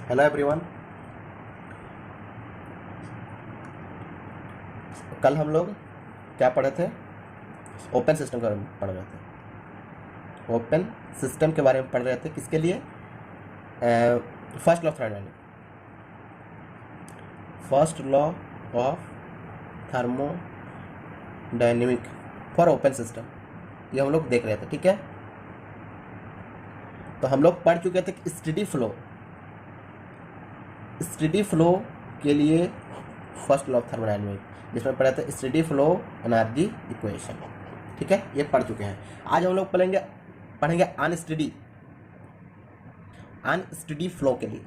Hello everyone. कल हम लोग क्या पढ़े थे? ओपन सिस्टम के बारे में पढ़ रहे थे। ओपन सिस्टम के बारे में पढ़ रहे थे किसके लिए? First law of thermodynamics. First law of thermodynamic for open system, ये हम लोग देख रहे थे। ठीक है, तो हम लोग पढ़ चुके थे स्टेडी फ्लो के लिए फर्स्ट लॉ ऑफ थर्मोडायनेमिक, जिसमें पढ़े थे स्टेडी फ्लो एनर्जी इक्वेशन। ठीक है, ये पढ़ चुके हैं। आज हम लोग पढ़ेंगे अनस्टेडी फ्लो के लिए।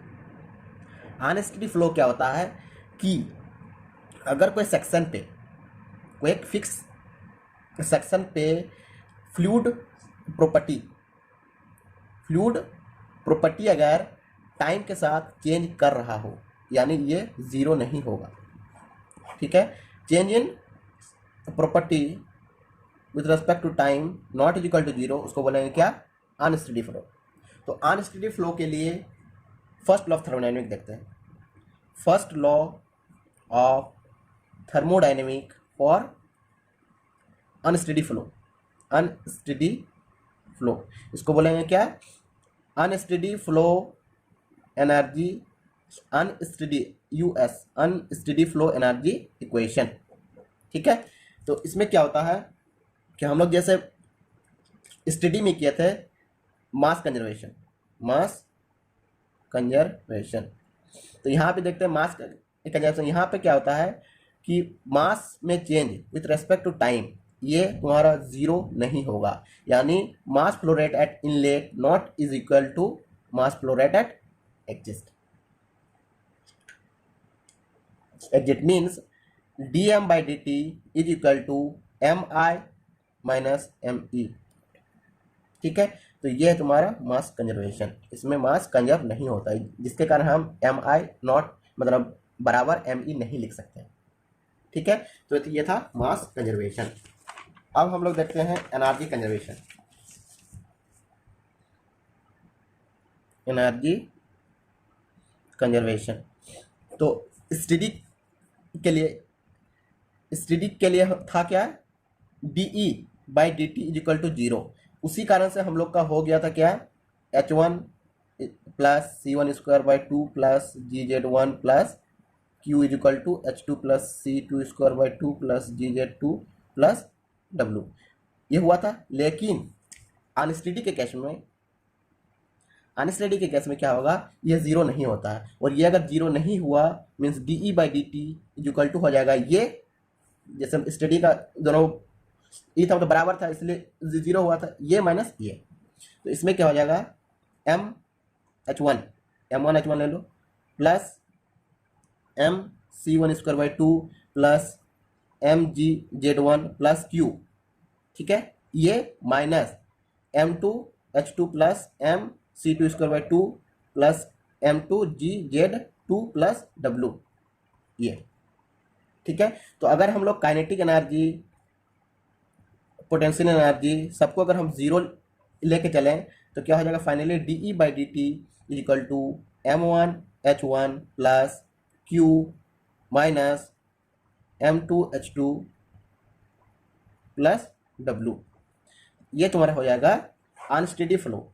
अनस्टेडी फ्लो क्या होता है कि अगर कोई एक फिक्स सेक्शन पे फ्लूइड प्रॉपर्टी अगर टाइम के साथ चेंज कर रहा हो, यानी ये ज़ीरो नहीं होगा। ठीक है, change in property with respect to time not is equal to zero, उसको बोलेंगे क्या? Unsteady flow. तो अनस्टेडी फ्लो के लिए फर्स्ट लॉ ऑफ थर्मोडायनेमिक देखते हैं। First law of thermodynamic for unsteady flow, इसको बोलेंगे क्या? Unsteady flow energy, unsteady flow energy equation. ठीक है, तो इसमें क्या होता है कि हम लोग जैसे स्टडी में किए थे मास कंजर्वेशन, तो यहाँ पे देखते हैं मास कंजर्वेशन। यहाँ पे क्या होता है कि मास में change with respect to time, ये तुम्हारा जीरो नहीं होगा, यानी mass flow rate at inlet not is equal to mass flow rate at exit means dm by dt is equal to mi minus me। ठीक है, तो ये है तुम्हारा मास कंजर्वेशन। इसमें मास कंजर्व नहीं होता है, जिसके कारण हम mi नॉट मतलब बराबर me नहीं लिख सकते। ठीक है, तो ये था मास कंजर्वेशन। अब हम लोग देखते हैं एनर्जी कंजर्वेशन। तो स्टडी के लिए था क्या? de by D T is equal to zero. उसी कारण से हम लोग का हो गया था क्या? h1 plus c1 square by two plus gz1 plus q is equal to h2 plus c2 square by two plus gz2 plus w, ये हुआ था। लेकिन अनस्टेडी के केस में क्या होगा? ये जीरो नहीं होता है, और ये अगर जीरो नहीं हुआ means de by D T is equal to हो जाएगा ये, जैसे स्टडी का दोनों ई था तो बराबर था, इसलिए जीरो हुआ था, ये माइनस ये। तो इसमें क्या हो जाएगा? m1 ले लो plus mc1 square by two plus mgz1 plus q। ठीक है, ये minus m2h2 plus mc2 square by two plus m2gz2 plus w, ये। ठीक है, तो अगर हम लोग काइनेटिक एनर्जी, पोटेंशियल एनर्जी सबको अगर हम जीरो लेके चलें तो क्या हो जाएगा? Finally de by D T is equal to m1h1 plus q minus m2h2 plus w, ये तुम्हारा हो जाएगा अनस्टेडी फ्लो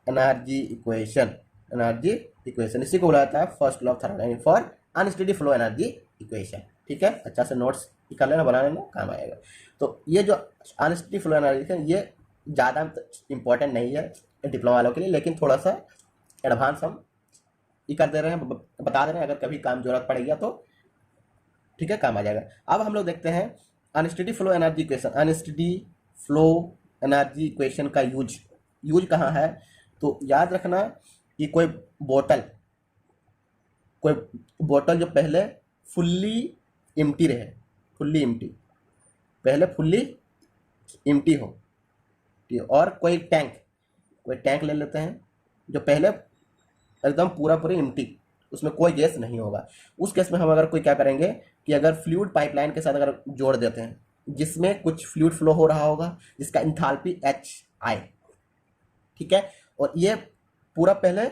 एनर्जी इक्वेशन। इसी को बोला जाता है first law of thermodynamics for unsteady flow energy equation. ठीक है, अच्छा से नोट्स निकाल लेना, बनाने में काम आएगा। तो ये जो अनस्टेडी फ्लो एनर्जी है, ये ज़्यादा इंपॉर्टेंट नहीं है डिप्लोमा वालों के लिए, लेकिन थोड़ा सा एडवांस हम ये कर दे रहे हैं, बता दे रहे हैं, अगर कभी काम जरूरत पड़ेगा तो ठीक है, काम आ जाएगा। अब हम लोग देखते हैं अनस्टेडी फ्लो एनर्जी इक्वेशन का यूज कहाँ है। तो याद रखना कि कोई बोतल जो पहले फुल्ली एम्प्टी हो, और कोई टैंक ले लेते हैं जो पहले एकदम पूरी एम्प्टी, उसमें कोई गैस नहीं होगा। उस केस में हम अगर कोई क्या करेंगे कि अगर फ्लूइड पाइपलाइन के साथ अगर जोड़ देते हैं, जिसमें कुछ फ्लूइड फ्लो हो रहा होगा, जिसका इंथाल्पी HI, ठीक है, और ये पूरा पहले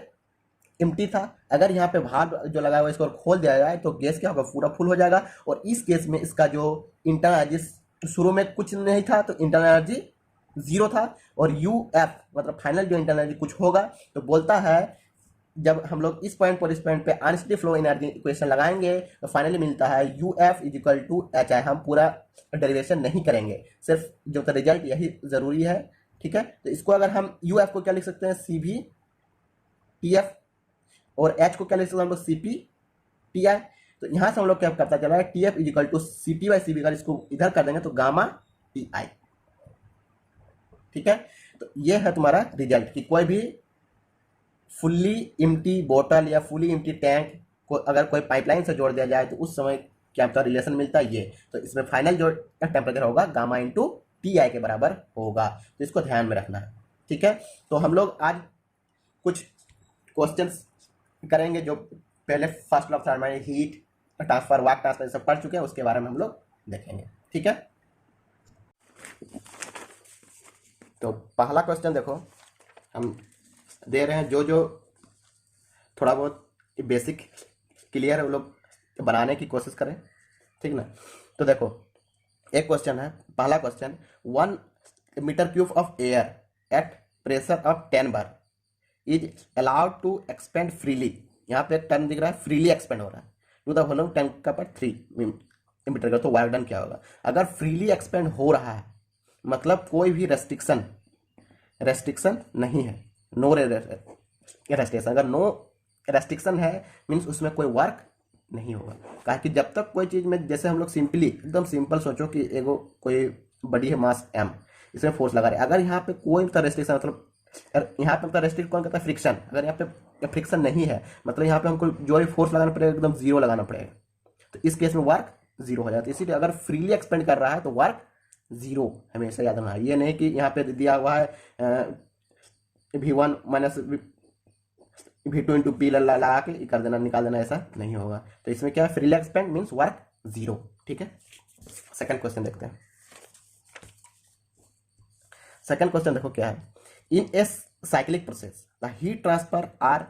एम्प्टी था। अगर यहाँ पे भाग जो लगा हुआ है इसको खोल दिया जाए तो गैस क्या होगा, पूरा फुल हो जाएगा। और इस केस में इसका जो इंटरनल एनर्जी शुरू में कुछ नहीं था तो इंटरनल एनर्जी 0 था, और यू एफ मतलब फाइनल जो इंटरनल एनर्जी कुछ होगा। तो बोलता है जब हम लोग इस पॉइंट पर इस पॉइंट पे अनस्टेडी फ्लो एनर्जी इक्वेशन लगाएंगे तो फाइनली मिलता है U F is equal to H I. हम पूरा डेरिवेशन नहीं करेंगे, सिर्फ जो रिजल्ट यही जरूरी है। ठीक है, तो इसको अगर हम यू एफ को क्या लिख सकते हैं, सी भी टी एफ, और एच को क्या लिख सकते हैं हम लोग, सी पी टी आई। तो यहां से हम लोग क्या पता चला है, T F is equal to C P by C B. अगर इसको इधर कर देंगे तो गामा टी आई। ठीक है, तो ये है तुम्हारा रिजल्ट कि कोई भी फुल्ली एम्प्टी बोतल या फुल्ली एम्प्टी टैंक को अगर कोई पाइपलाइन से जोड़ दिया जाए तो उस समय क्या आपका रिलेशन मिलता है ये। तो इसमें फाइनल जो टेम्परेचर होगा गामा इंटू टी आई के बराबर होगा। तो इसको ध्यान में रखना है। ठीक है, तो हम लोग आज कुछ क्वेश्चंस करेंगे जो पहले first law of thermodynamics, heat transfer, work transfer सब पढ़ चुके हैं, उसके बारे में हम लोग देखेंगे। ठीक है, तो पहला क्वेश्चन देखो हम दे रहे हैं, जो जो थोड़ा बहुत बेसिक क्लियर है वो लोग बनाने की कोशिश करें। ठीक ना, तो देखो एक क्वेश्चन है, पहला question, 1 metre cube of air at pressure of 10 bar is allowed to expand freely. यहाँ पे एक टर्म दिख रहा है, फ्रीली एक्सपेंड हो रहा है, टू द वॉल्यूम 10 का पावर 3 मीटर का। तो वर्क डन क्या होगा, अगर फ्रीली एक्सपेंड हो रहा है मतलब कोई भी रेस्ट्रिक्शन नहीं है, नो रेस्ट्रिक्शन। अगर नो रेस्ट्रिक्शन है मीन्स उसमें कोई वर्क नहीं होगा। कहा कि जब तक कोई चीज में, जैसे हम लोग सिंपली एकदम सिंपल सोचो कि एगो कोई बड़ी है मास m, इसमें फोर्स लगा रहे, अगर यहाँ पे कोई तो रेस्ट्रिक्शन मतलब यहाँ पे मतलब रेस्ट्रिक्ट कौन करता है, फ्रिक्शन। अगर यहाँ पे फ्रिक्शन नहीं है मतलब यहाँ पे हमको जो भी फोर्स लगाना पड़ेगा एकदम 0 लगाना पड़ेगा। तो इस केस में वर्क 0 हो जाता है। इसीलिए अगर फ्रीली एक्सपेंड कर रहा है तो वर्क 0 हमेशा याद रखना है। ये नहीं कि यहाँ पे दिया हुआ है V1 minus V2 into P लगा के कर देना, निकाल देना, ऐसा नहीं होगा। तो इसमें क्या है, फ्रीली एक्सपेंड मीन्स वर्क 0। ठीक है, सेकंड क्वेश्चन देखते हैं। सेकंड क्वेश्चन देखो क्या है, in a cyclic process the heat transfer are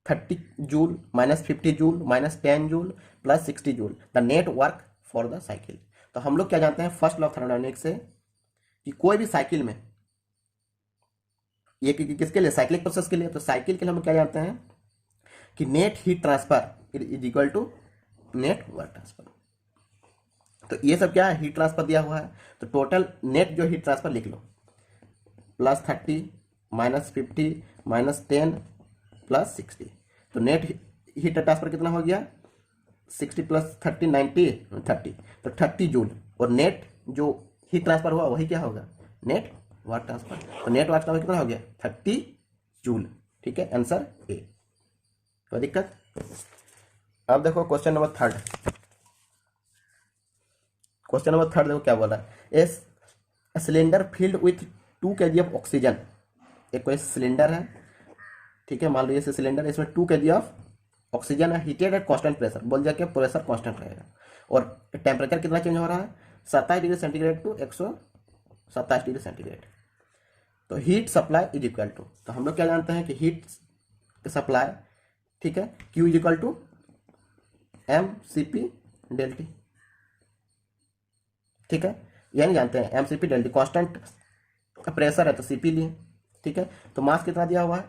30 joule minus 50 joule minus 10 joule plus 60 joule, the net work for the cycle. तो हम लोग क्या जानते हैं फर्स्ट लॉ ऑफ थर्मोडायनामिक्स से कि कोई भी साइकिल में, ये किसके लिए, साइक्लिक प्रोसेस के लिए। तो साइकिल के लिए हम क्या जानते हैं कि net heat transfer is equal to net work transfer. तो ये सब क्या है, हीट ट्रांसफर दिया हुआ है, तो टोटल नेट जो हीट ट्रांसफर लिख लो, प्लस 30 माइनस 50 माइनस 10 प्लस 60। तो नेट हीट ट्रांसफर कितना हो गया, 60 प्लस 30 90 30, तो 30 जूल। और नेट जो हीट ट्रांसफर हुआ वही क्या होगा, नेट वर्क ट्रांसफर। तो नेट वर्क ट्रांसफर कितना हो गया, 30 जूल। ठीक है, आंसर ए। कोई दिक्कत। अब देखो question number third. Question number third देखो क्या बोला है, a cylinder filled with 2 kg of oxygen. एक कोई सिलेंडर है, ठीक है, मान लो ये सिलेंडर, इसमें 2 kg ऑफ ऑक्सीजन है, हीटेड एट कांस्टेंट प्रेशर, बोल दिया कि प्रेशर कांस्टेंट रहेगा। और टेम्परेचर कितना चेंज हो रहा है, 27 degree centigrade to 127 degree centigrade. तो heat supply is equal to, तो हम लोग क्या जानते हैं कि हीट सप्लाई, ठीक है, Q is equal to mCp delta T. ठीक है, ये नहीं जानते हैं, mCp डेल्टी, कांस्टेंट प्रेशर है तो Cp लिए। ठीक है, तो मास कितना दिया हुआ है,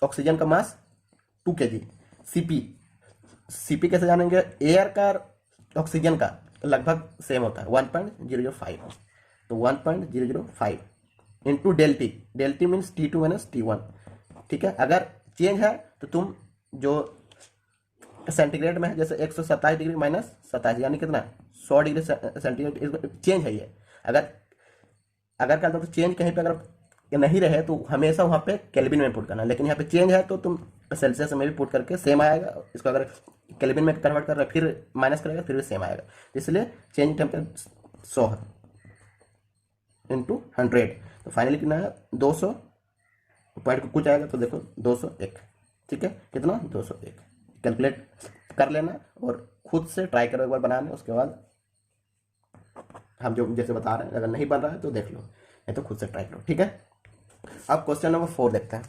ऑक्सीजन का मास 2 kg, Cp कैसे जानेंगे, एयर का ऑक्सीजन का लगभग सेम होता है 1.005, तो 1.005 into delta T, delta T means T2 minus T1। ठीक है, अगर चेंज है तो तुम जो सेंटीग्रेड में है, जैसे 127 डिग्री माइनस 27 यानी कितना 100 डिग्री सेंटीग्रेड चेंज है ये। अगर क्या तो चेंज कहीं पे अगर नहीं रहे तो हमेशा वहाँ पे केल्विन में पुट करना, लेकिन यहाँ पे चेंज है तो तुम सेल्सियस में भी पुट करके सेम आएगा। इसको अगर केल्विन में कन्वर्ट कर रहे फिर माइनस करेगा फिर भी सेम आएगा, इसलिए चेंज टेम्परेचर 100 है इंटू 100। तो फाइनली कितना है 200, पॉइंट कुछ आएगा तो देखो 201। ठीक है, कितना 201, कैलकुलेट कर लेना और खुद से ट्राई करो एक बार बनाने, उसके बाद हम जो जैसे बता रहे हैं अगर नहीं बन रहा है तो देख लो, नहीं तो खुद से ट्राई करो। ठीक है, अब क्वेश्चन नंबर 4 देखते हैं।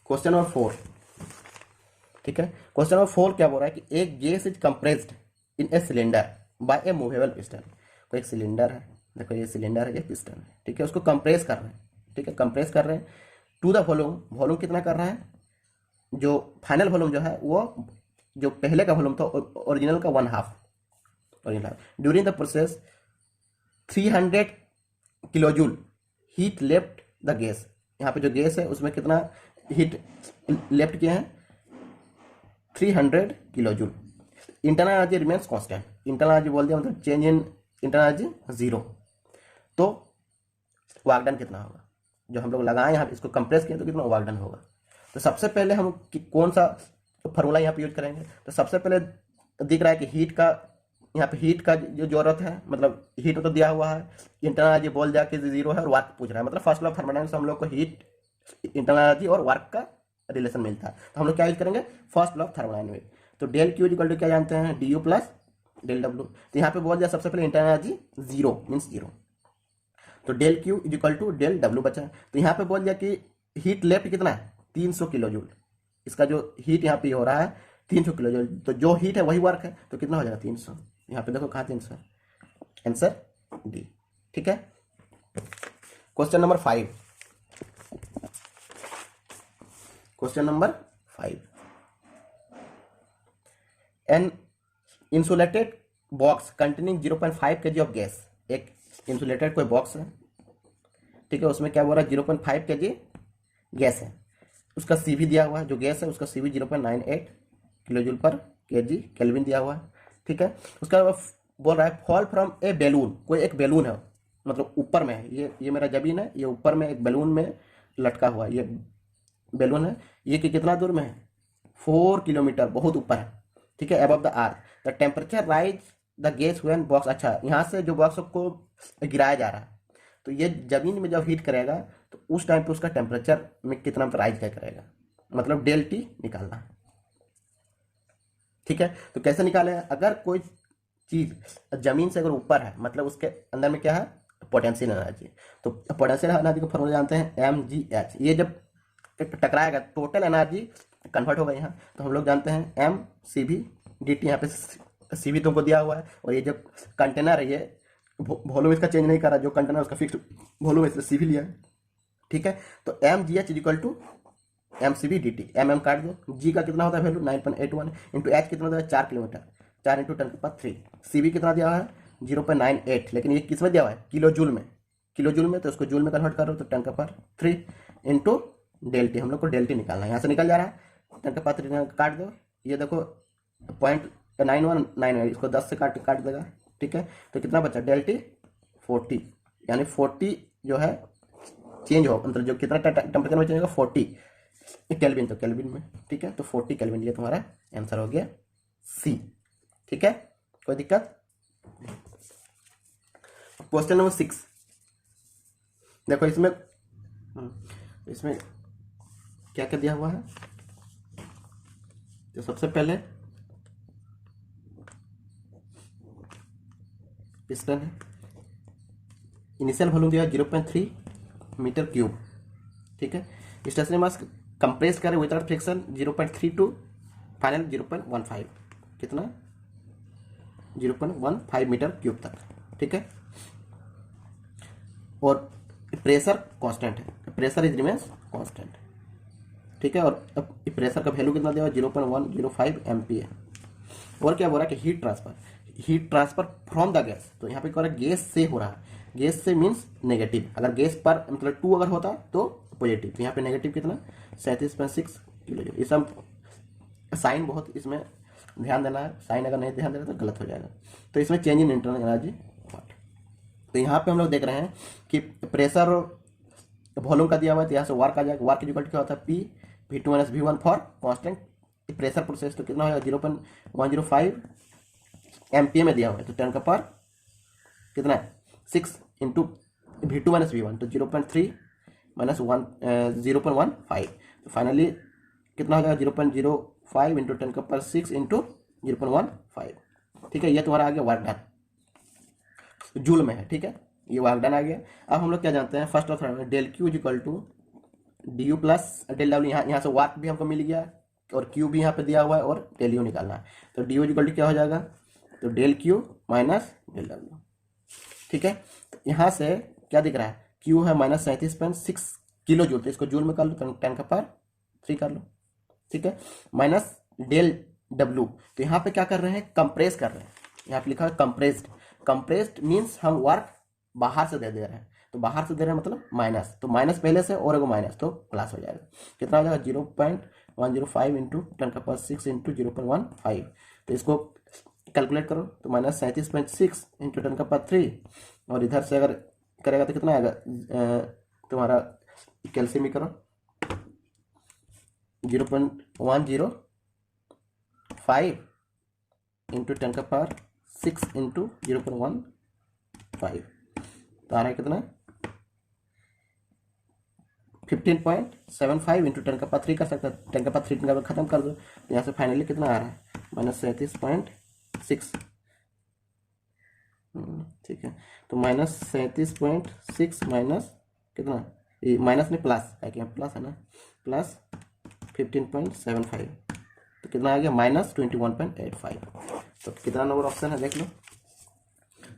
क्वेश्चन नंबर 4, ठीक है। क्वेश्चन नंबर 4 क्या बोल रहा है कि एक gas is compressed in a cylinder by a movable piston. कोई एक सिलेंडर है, देखो ये सिलेंडर है, ये पिस्टन है, ठीक है। उसको कंप्रेस कर रहे हैं, ठीक है, कंप्रेस कर रहे हैं टू द वॉल्यूम। वॉल्यूम कितना कर रहा है, जो फाइनल वॉल्यूम जो है वो जो पहले का वॉल्यूम था ओरिजिनल का 1/2 original. During the process 300 kilojoule heat left the gas. यहाँ पे जो गैस है उसमें कितना हीट लेफ्ट किया है, 300 kilojoule. Internal energy remains constant. Internal energy बोल दिया मतलब चेंज इन इंटरनल एनर्जी 0। तो वर्क डन कितना होगा, जो हम लोग लगाए यहाँ इसको कंप्रेस किया तो कितना वर्क डन होगा। तो सबसे पहले हम कौन सा फॉर्मूला यहाँ पे यूज करेंगे, तो सबसे पहले दिख रहा है कि हीट का, यहाँ पे हीट का जो जरूरत है, मतलब हीट तो दिया हुआ है, इंटरनल एनर्जी बोल दिया कि 0 है और वर्क पूछ रहा है, मतलब फर्स्ट लॉ ऑफ थर्मोडायनामिक्स हम लोग को हीट, इंटरनल एनर्जी और वर्क का रिलेशन मिलता है। तो हम लोग क्या यूज करेंगे, फर्स्ट लॉ ऑफ थर्मोडायनामिक्स। तो डेल क्यू इक्वल टू क्या जानते हैं, D U plus del W. तो यहाँ पे बोल दिया सबसे पहले इंटरनल एनर्जी 0 मीन्स 0, तो del Q equal to del W बचा। तो यहाँ पे बोल दिया कि हीट लेफ्ट कितना है, 300 किलो जूल। इसका जो हीट यहाँ पे हो रहा है 300 किलो जूल, तो जो हीट है वही वर्क है, तो कितना हो जाएगा 300। यहाँ पे देखो कहाँ 300, आंसर डी, ठीक है। Question number 5, question number 5, an insulated box containing 0.5 kg of gas. एक इंसुलेटेड कोई बॉक्स है, ठीक है, उसमें क्या बोल रहा है 0.5 kg गैस है। उसका सीवी दिया हुआ है, जो गैस है उसका सीवी 0.98 किलो जूल पर केजी केल्विन दिया हुआ है, ठीक है। उसका बोल रहा है फॉल फ्रॉम ए बैलून। कोई एक बैलून है, मतलब ऊपर में है, ये मेरा जमीन है, ये ऊपर में एक बैलून में लटका हुआ है, ये बैलून है, ये कि कितना दूर में है, 4 किलोमीटर, बहुत ऊपर है, ठीक है, above the earth. The temperature rise the gas when box, अच्छा यहाँ से जो बॉक्स को गिराया जा रहा है, तो ये जमीन में जब हीट करेगा तो उस टाइम पे उसका टेम्परेचर में कितना राइज क्या करेगा, मतलब डेल टी निकालना है, ठीक है। तो कैसे निकाले, अगर कोई चीज जमीन से अगर ऊपर है, मतलब उसके अंदर में क्या है, पोटेंशियल एनर्जी। तो पोटेंशियल एनर्जी का फॉर्मूला जानते हैं mgh। ये जब टकराएगा टोटल एनर्जी कन्वर्ट होगा यहाँ, तो हम लोग जानते हैं mcv dt। यहाँ पे cv तुमको दिया हुआ है, और ये जब कंटेनर है, ये वॉल्यूम इसका चेंज नहीं कर रहा, जो कंटेनर उसका फिक्स्ड वॉल्यूम इसलिए cv लिया है, ठीक है। तो mgh equal to mcv dt, mm काट दो, g का कितना होता है वैल्यू 9.81 इंटू h कितना होता है 4 किलोमीटर, 4 इंटू 10⁻3। cv कितना दिया हुआ है 0.98, लेकिन ये किस में दिया हुआ है, किलो जूल में, किलो जूल में, तो उसको जूल में कन्वर्ट करो तो 10⁻3 इंटू डेल टी, हम लोग को डेल टी निकालना है। यहाँ से निकल जा रहा है 10⁻3 काट दो, ये देखो 0.9191, इसको 10 से काट देगा, ठीक है। तो कितना बचा डेल टी 40, यानी 40 जो है चेंज हो, मतलब जो कितना टेम्परेचर में चेंज होगा 40 केल्विन, तो केल्विन में, ठीक है। तो 40 केल्विन, ये तुम्हारा आंसर हो गया सी, ठीक है, कोई दिक्कत। क्वेश्चन नंबर 6 देखो, इसमें क्या क्या दिया हुआ है। तो सबसे पहले पिस्टन है, इनिशियल वॉल्यूम दिया 0.3 मीटर क्यूब, ठीक है। स्टेशनरी मास कंप्रेस करें विदाउट फ्रिक्शन 0.3 टू फाइनल 0.15, कितना 0.15 मीटर क्यूब तक, ठीक है। और प्रेशर कांस्टेंट है, प्रेशर इज रिमेन्स कांस्टेंट, ठीक है। और प्रेशर का वैल्यू कितना दिया हुआ 0.105 MPa। और क्या बोल रहा है कि heat transfer from the gas, तो यहाँ पे क्या हो रहा है गैस से हो रहा है, गैस से मीन्स नेगेटिव, अगर गैस पर मतलब 2 अगर होता तो पॉजिटिव, तो यहाँ पे नेगेटिव कितना 37.6 किलो जूल। ये सब साइन बहुत इसमें ध्यान देना है, साइन अगर नहीं ध्यान देना तो गलत हो जाएगा। तो इसमें चेंज इन इंटरनल एनर्जी, तो यहाँ पे हम लोग देख रहे हैं कि प्रेशर वॉल्यूम का दिया हुआ है, तो यहाँ से वर्क आ जाएगा, वर्क इक्वल टू क्या होता है P V2 - V1 for constant pressure process, तो कितना होगा 0.105 MPa में दिया हुआ है, तो 10 का पावर कितना है 6 इंटू V2 - V1, तो 0.3 - 0.15, तो फाइनली कितना हो जाएगा 0.05 इंटू 10 का पावर 6 इंटू 0.15, ठीक है। ये तुम्हारा आ गया वर्क डन, जूल में है, ठीक है, ये वर्क डन आ गया। अब हम लोग क्या जानते हैं, first of all del Q is equal to D U plus del W. यहाँ से वर्क भी हमको मिल गया और क्यू भी यहाँ पे दिया हुआ है और डेल यू निकालना है। तो D U is equal to क्या हो जाएगा, तो del Q minus del W. ठीक है, तो यहाँ से क्या दिख रहा है, क्यू है -37.6 किलो जूल, तो इसको जूल में कर लो, 10 का पावर 3 कर लो। ठीक है, माइनस डेल डब्ल्यू, तो यहाँ पे क्या कर रहे हैं, कंप्रेस कर रहे हैं। यहाँ पे लिखा है कंप्रेस्ड। कंप्रेस्ड मीन्स हम वर्क बाहर से दे रहे हैं, तो बाहर से दे रहे हैं मतलब माइनस, तो माइनस पहले से और एगो माइनस, तो प्लस हो जाएगा। कितना हो जाएगा, 0.105 इंटू 10 का पावर 6 इंटू 0.15। तो इसको कैलकुलेट करो, तो -37.6 इंटू 10 का पावर 3, और इधर से अगर करेगा तो कितना आएगा, तुम्हारा कैल्सियम ही करो, 0.105 इंटू 10 का पावर 6 इंटू 0.15, तो आ रहा है कितना, 15.75 इंटू 10 का पावर 3 कर सकता है। 10 का पावर 3 का खत्म कर दो, यहाँ से फाइनली कितना आ रहा है, -37.6। ठीक है, तो -37.6 माइनस कितना, ये माइनस में प्लस है कि प्लस है ना, प्लस 15.75, तो कितना आ गया, -21.85। तो कितना नंबर ऑप्शन है देख लो,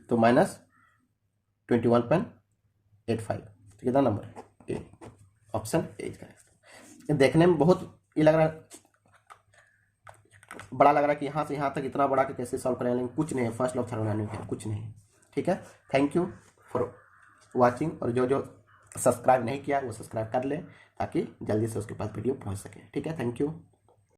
तो -21.85, तो कितना नंबर है, ए, ऑप्शन ए का। देखने में बहुत ये लग रहा है, बड़ा लग रहा है कि यहाँ से यहाँ तक इतना बड़ा कि कैसे सॉल्व करें, लेकिन कुछ नहीं है, फर्स्ट लॉ थर्मोडायनामिक्स है, कुछ नहीं। ठीक है, थैंक यू फॉर वाचिंग, और जो जो सब्सक्राइब नहीं किया वो सब्सक्राइब कर ले, ताकि जल्दी से उसके पास वीडियो पहुँच सके। ठीक है, थैंक यू।